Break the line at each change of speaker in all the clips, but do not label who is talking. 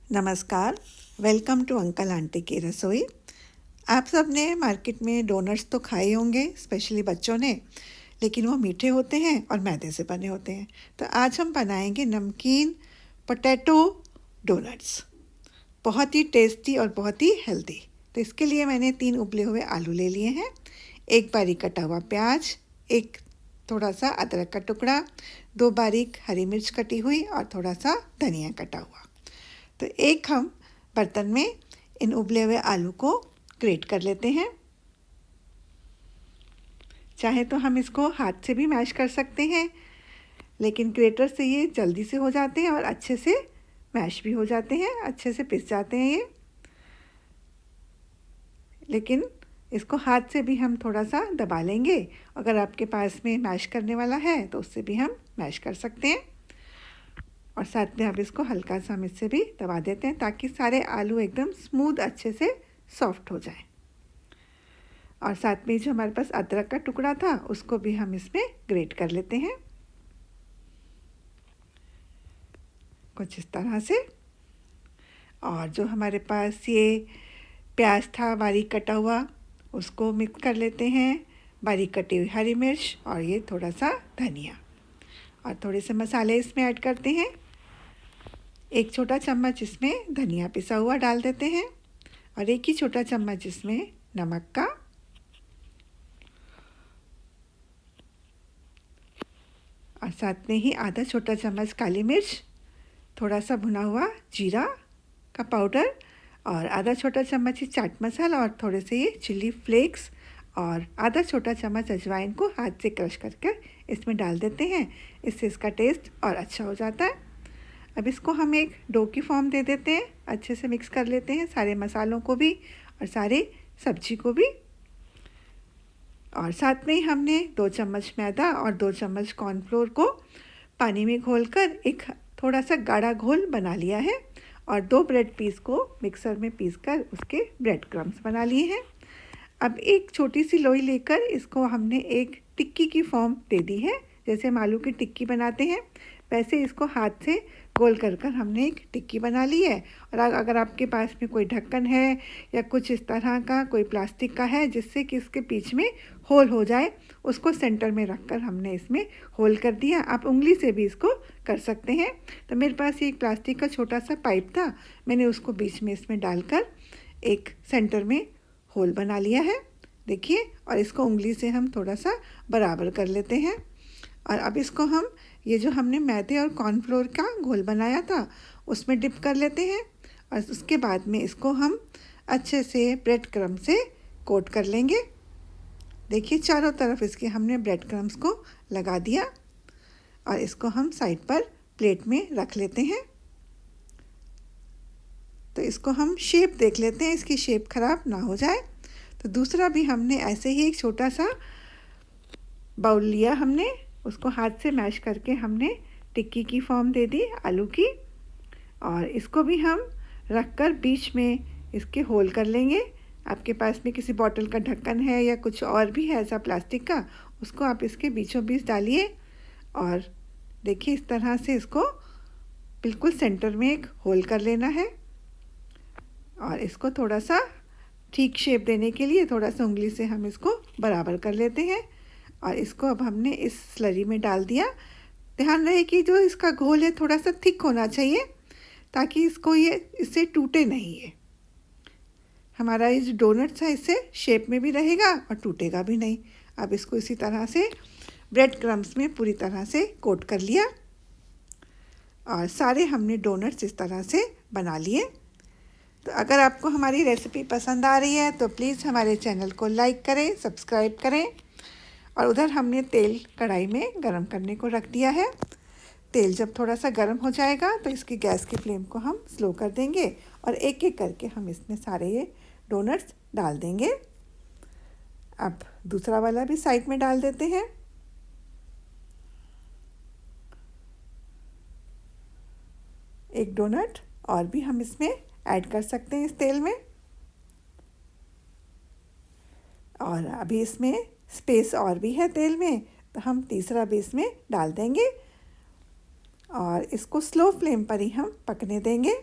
नमस्कार। Welcome to uncle aunty की रसोई। आप सब ने मार्केट में डोनट्स तो खाए होंगे, स्पेशली बच्चों ने, लेकिन वो मीठे होते हैं और मैदे से बने होते हैं। तो आज हम बनाएंगे नमकीन पोटैटो डोनट्स, बहुत ही टेस्टी और बहुत ही हेल्दी। तो इसके लिए मैंने 3 उबले हुए आलू ले लिए हैं, एक बारीक कटा हुआ प्याज, एक थोड़ा सा अदरक का टुकड़ा, 2 बारीक हरी मिर्च कटी हुई और थोड़ा सा धनिया कटा हुआ। तो एक हम बर्तन में इन उबले हुए आलू को ग्रेट कर लेते हैं। चाहे तो हम इसको हाथ से भी मैश कर सकते हैं, लेकिन ग्रेटर से ये जल्दी से हो जाते हैं और अच्छे से मैश भी हो जाते हैं, अच्छे से पिस जाते हैं ये। लेकिन इसको हाथ से भी हम थोड़ा सा दबा लेंगे। अगर आपके पास में मैश करने वाला है तो उससे भी हम मैश कर सकते हैं। और साथ में अब इसको हल्का सा हम इससे भी दबा देते हैं ताकि सारे आलू एकदम स्मूथ अच्छे से सॉफ्ट हो जाए। और साथ में जो हमारे पास अदरक का टुकड़ा था उसको भी हम इसमें ग्रेट कर लेते हैं कुछ इस तरह से। और जो हमारे पास ये प्याज था बारीक कटा हुआ उसको मिक्स कर लेते हैं, बारीक कटी हुई हरी मिर्च और ये थोड़ा सा धनिया, और थोड़े से मसाले इसमें ऐड करते हैं। 1 छोटा चम्मच इसमें धनिया पिसा हुआ डाल देते हैं और 1 ही छोटा चम्मच इसमें नमक का, और साथ में ही आधा छोटा चम्मच काली मिर्च, थोड़ा सा भुना हुआ जीरा का पाउडर और आधा छोटा चम्मच ही चाट मसाला और थोड़े से ये चिली फ्लेक्स और आधा छोटा चम्मच अजवाइन को हाथ से क्रश करके इसमें डाल देते हैं। इससे इसका टेस्ट और अच्छा हो जाता है। अब इसको हम एक डो की फॉर्म दे देते हैं, अच्छे से मिक्स कर लेते हैं सारे मसालों को भी और सारे सब्जी को भी। और साथ में ही हमने 2 चम्मच मैदा और 2 चम्मच कॉर्नफ्लोर को पानी में घोलकर एक थोड़ा सा गाढ़ा घोल बना लिया है और 2 ब्रेड पीस को मिक्सर में पीसकर उसके ब्रेड क्रम्स बना लिए हैं। अब एक छोटी सी लोई लेकर इसको हमने एक टिक्की की फॉर्म दे दी है। जैसे हम आलू की टिक्की बनाते हैं वैसे इसको हाथ से गोल कर कर हमने एक टिक्की बना ली है। और अगर आपके पास में कोई ढक्कन है या कुछ इस तरह का कोई प्लास्टिक का है जिससे कि इसके बीच में होल हो जाए, उसको सेंटर में रखकर हमने इसमें होल कर दिया। आप उंगली से भी इसको कर सकते हैं। तो मेरे पास ये एक प्लास्टिक का छोटा सा पाइप था, मैंने उसको बीच में इसमें डालकर एक सेंटर में होल बना लिया है, देखिए। और इसको उंगली से हम थोड़ा सा बराबर कर लेते हैं। और अब इसको हम ये जो हमने मैदे और कॉर्नफ्लोर का घोल बनाया था उसमें डिप कर लेते हैं और उसके बाद में इसको हम अच्छे से ब्रेड क्रम्ब से कोट कर लेंगे। देखिए चारों तरफ इसके हमने ब्रेड क्रम्ब्स को लगा दिया और इसको हम साइड पर प्लेट में रख लेते हैं। तो इसको हम शेप देख लेते हैं, इसकी शेप ख़राब ना हो जाए। तो दूसरा भी हमने ऐसे ही एक छोटा सा बाउल लिया, हमने उसको हाथ से मैश करके हमने टिक्की की फॉर्म दे दी आलू की, और इसको भी हम रखकर बीच में इसके होल कर लेंगे। आपके पास में किसी बॉटल का ढक्कन है या कुछ और भी है ऐसा प्लास्टिक का, उसको आप इसके बीचों बीच डालिए और देखिए इस तरह से इसको बिल्कुल सेंटर में एक होल कर लेना है। और इसको थोड़ा सा ठीक शेप देने के लिए थोड़ा सा उंगली से हम इसको बराबर कर लेते हैं और इसको अब हमने इस स्लरी में डाल दिया। ध्यान रहे कि जो इसका घोल है थोड़ा सा थिक होना चाहिए ताकि इसको ये इससे टूटे नहीं है। हमारा ये जो डोनट्स है इससे शेप में भी रहेगा और टूटेगा भी नहीं। अब इसको इसी तरह से ब्रेड क्रम्ब्स में पूरी तरह से कोट कर लिया और सारे हमने डोनट्स इस तरह से बना लिए। तो अगर आपको हमारी रेसिपी पसंद आ रही है तो प्लीज़ हमारे चैनल को लाइक करें, सब्सक्राइब करें। और उधर हमने तेल कढ़ाई में गरम करने को रख दिया है। तेल जब थोड़ा सा गर्म हो जाएगा तो इसकी गैस की फ्लेम को हम स्लो कर देंगे और एक एक करके हम इसमें सारे ये डोनट्स डाल देंगे। अब दूसरा वाला भी साइड में डाल देते हैं। एक डोनट और भी हम इसमें ऐड कर सकते हैं इस तेल में, और अभी इसमें स्पेस और भी है तेल में तो हम तीसरा भी इसमें डाल देंगे और इसको स्लो फ्लेम पर ही हम पकने देंगे।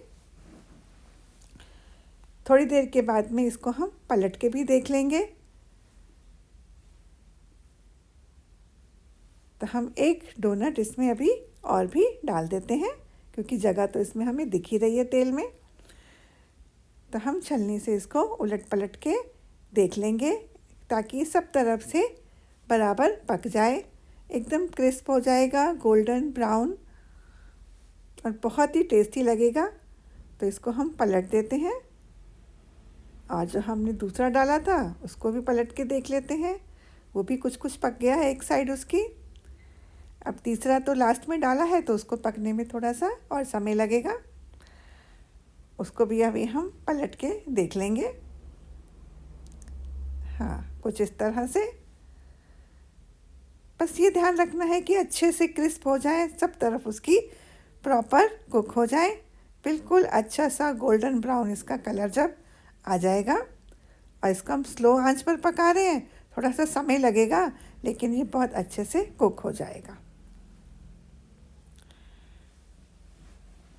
थोड़ी देर के बाद में इसको हम पलट के भी देख लेंगे। तो हम एक डोनट इसमें अभी और भी डाल देते हैं, क्योंकि जगह तो इसमें हमें दिख ही रही है तेल में। तो हम छलनी से इसको उलट पलट के देख लेंगे, ताकि सब तरफ से बराबर पक जाए। एकदम क्रिस्प हो जाएगा, गोल्डन ब्राउन, और बहुत ही टेस्टी लगेगा। तो इसको हम पलट देते हैं, और जो हमने दूसरा डाला था उसको भी पलट के देख लेते हैं। वो भी कुछ कुछ पक गया है एक साइड उसकी। अब तीसरा तो लास्ट में डाला है, तो उसको पकने में थोड़ा सा और समय लगेगा। उसको भी अभी हम पलट के देख लेंगे। हाँ, कुछ इस तरह से। बस ये ध्यान रखना है कि अच्छे से क्रिस्प हो जाए, सब तरफ उसकी प्रॉपर कुक हो जाए। बिल्कुल अच्छा सा गोल्डन ब्राउन इसका कलर जब आ जाएगा, और इसको हम स्लो आंच पर पका रहे हैं, थोड़ा सा समय लगेगा, लेकिन ये बहुत अच्छे से कुक हो जाएगा।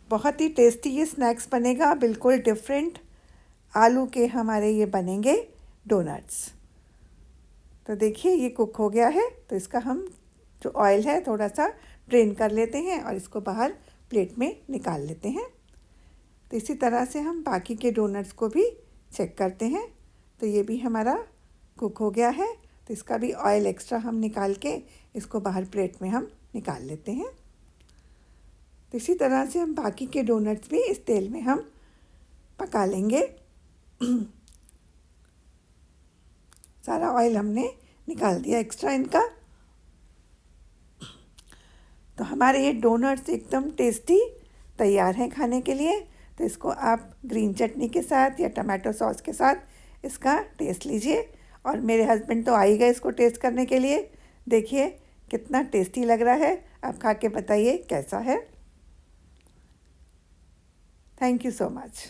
बहुत ही टेस्टी ये स्नैक्स बनेगा, बिल्कुल डिफरेंट आलू के हमारे ये बनेंगे डोनट्स। तो देखिए ये कुक हो गया है। तो इसका हम जो ऑयल है थोड़ा सा ड्रेन कर लेते हैं, और इसको बाहर प्लेट में निकाल लेते हैं। तो इसी तरह से हम बाकी के डोनट्स को भी चेक करते हैं। तो ये भी हमारा कुक हो गया है। तो इसका भी ऑयल एक्स्ट्रा हम निकाल के इसको बाहर प्लेट में हम निकाल लेते हैं। तो इसी तरह से हम बाकी के डोनट्स भी इस तेल में हम पका लेंगे। सारा ऑयल हमने निकाल दिया एक्स्ट्रा इनका। तो हमारे ये डोनट्स एकदम टेस्टी तैयार हैं खाने के लिए। तो इसको आप ग्रीन चटनी के साथ या टमाटो सॉस के साथ इसका टेस्ट लीजिए। और मेरे हस्बैंड तो आ ही गए इसको टेस्ट करने के लिए। देखिए कितना टेस्टी लग रहा है। आप खा के बताइए कैसा है। Thank you so much.